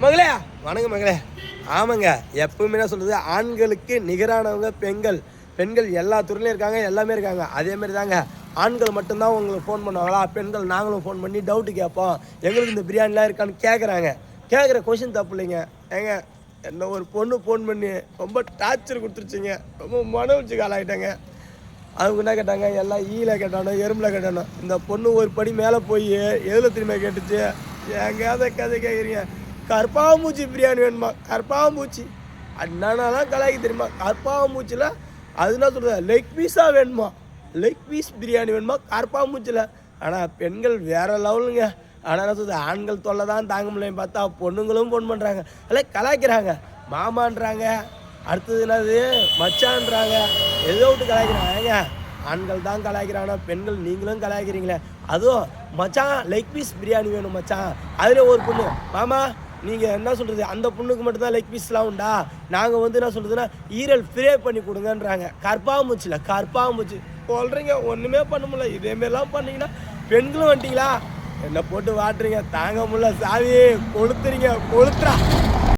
மகளே வணக்கம் மகளே. ஆமாங்க, எப்பவுமே என்ன சொல்கிறது, ஆண்களுக்கு நிகரானவங்க பெண்கள். பெண்கள் எல்லா துறையிலையும் இருக்காங்க, எல்லாமே இருக்காங்க. அதேமாரி தாங்க ஆண்கள் மட்டும்தான் உங்களுக்கு ஃபோன் பண்ணுவாங்களா, பெண்கள் நாங்களும் ஃபோன் பண்ணி டவுட்டு கேட்போம். எங்களுக்கு இந்த பிரியாணிலாம் இருக்கான்னு கேட்குறாங்க. கேட்குற கொஷின் தப்பு இல்லைங்க. ஏங்க, என்ன ஒரு பொண்ணு ஃபோன் பண்ணி ரொம்ப டார்ச்சர் கொடுத்துருச்சிங்க. ரொம்ப மன உச்சிக்கு ஆளாகிட்டாங்க. அவங்க என்ன கேட்டாங்க, எல்லாம் ஈல கேட்டானோ எறும்பில் கேட்டானோ. இந்த பொண்ணு ஒரு படி மேலே போய் எதில் திரும்ப கேட்டுச்சு, எங்கேயாவது கதை கேட்குறீங்க, கற்பாம்பூச்சி பிரியாணி வேணுமா, கற்பாம்பூச்சி அண்ணாலாம் கலாய்க்கு தெரியுமா, கற்பாம்பூச்சியில் அது என்ன சொல்கிறது, லெக் பீஸாக வேணுமா, லெக் பீஸ் பிரியாணி வேணுமா கற்பாம்பூச்சியில். ஆனால் பெண்கள் வேறு லெவலுங்க. ஆனால் என்ன சொல்கிறது, ஆண்கள் தொல்லை தான் தாங்க முடியலைன்னு பார்த்தா பொண்ணுங்களும் ஃபோன் பண்ணுறாங்க, எல்லாம் கலாய்க்கிறாங்க. மாமான்றாங்க, அடுத்தது என்னது மச்சான்றாங்க, எதோ விட்டு கலாய்க்கிறாங்க. ஏங்க, ஆண்கள் தான் கலாய்க்கிறாங்க, பெண்கள் நீங்களும் கலாய்க்கிறீங்களே. அதுவும் மச்சான் லெக் பீஸ் பிரியாணி வேணும் மச்சான். அதில் ஒரு பொண்ணு, மாமா நீங்கள் என்ன சொல்கிறது, அந்த பொண்ணுக்கு மட்டும்தான் லெக் பீஸ்லாம் உண்டா, நாங்கள் வந்து என்ன சொல்கிறதுன்னா ஈரல் ஃப்ரே பண்ணி கொடுங்கன்றாங்க. கற்பாம்பூச்சியில் கற்பாம்பூச்சி சொல்கிறீங்க, ஒன்றுமே பண்ண முடியல. இதேமாரிலாம் பண்ணிங்கன்னா பெண்களும் வந்துட்டிங்களா, என்னை போட்டு வாட்டுறீங்க, தாங்க முடியல சாவி, கொளுத்துறீங்க, கொளுத்துறா.